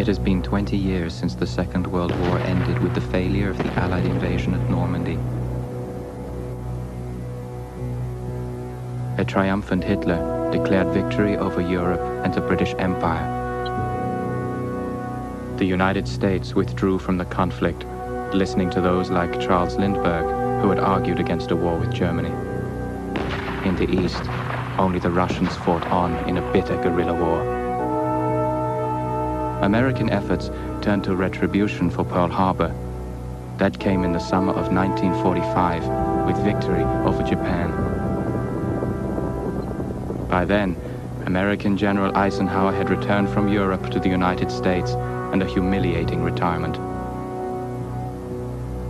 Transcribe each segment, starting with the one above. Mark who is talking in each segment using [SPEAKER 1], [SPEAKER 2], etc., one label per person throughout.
[SPEAKER 1] It has been 20 years since the Second World War ended with the failure of the Allied invasion at Normandy. A triumphant Hitler declared victory over Europe and the British Empire. The United States withdrew from the conflict, listening to those like Charles Lindbergh, who had argued against a war with Germany. In the East, only the Russians fought on in a bitter guerrilla war. American efforts turned to retribution for Pearl Harbor. That came in the summer of 1945 with victory over Japan. By then, American General Eisenhower had returned from Europe to the United States and a humiliating retirement.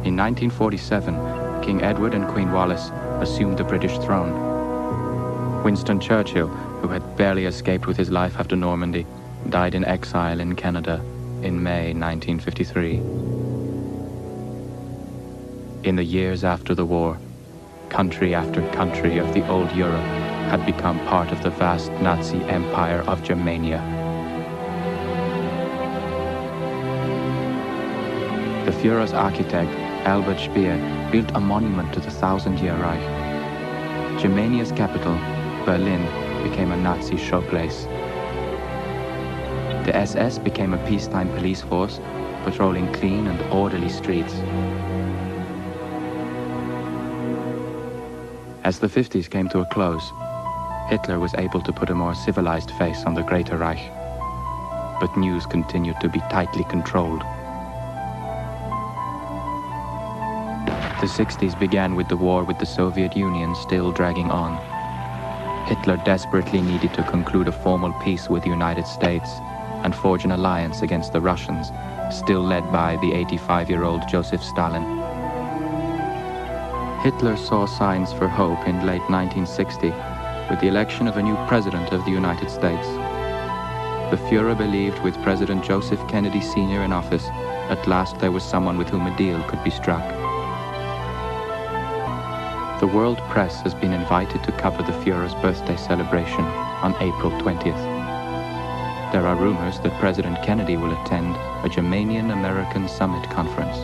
[SPEAKER 1] In 1947, King Edward and Queen Wallis assumed the British throne. Winston Churchill, who had barely escaped with his life after Normandy, died in exile in Canada in May 1953. In the years after the war, country after country of the old Europe had become part of the vast Nazi empire of Germania. The Führer's architect, Albert Speer, built a monument to the Thousand-Year Reich. Germania's capital, Berlin, became a Nazi showplace. The SS became a peacetime police force, patrolling clean and orderly streets. As the 50s came to a close, Hitler was able to put a more civilized face on the Greater Reich. But news continued to be tightly controlled. The 60s began with the war with the Soviet Union still dragging on. Hitler desperately needed to conclude a formal peace with the United States and forge an alliance against the Russians, still led by the 85-year-old Joseph Stalin. Hitler saw signs for hope in late 1960 with the election of a new president of the United States. The Führer believed with President Joseph Kennedy Sr. in office, at last there was someone with whom a deal could be struck. The world press has been invited to cover the Führer's birthday celebration on April 20th. There are rumors that President Kennedy will attend a Germanian-American Summit conference.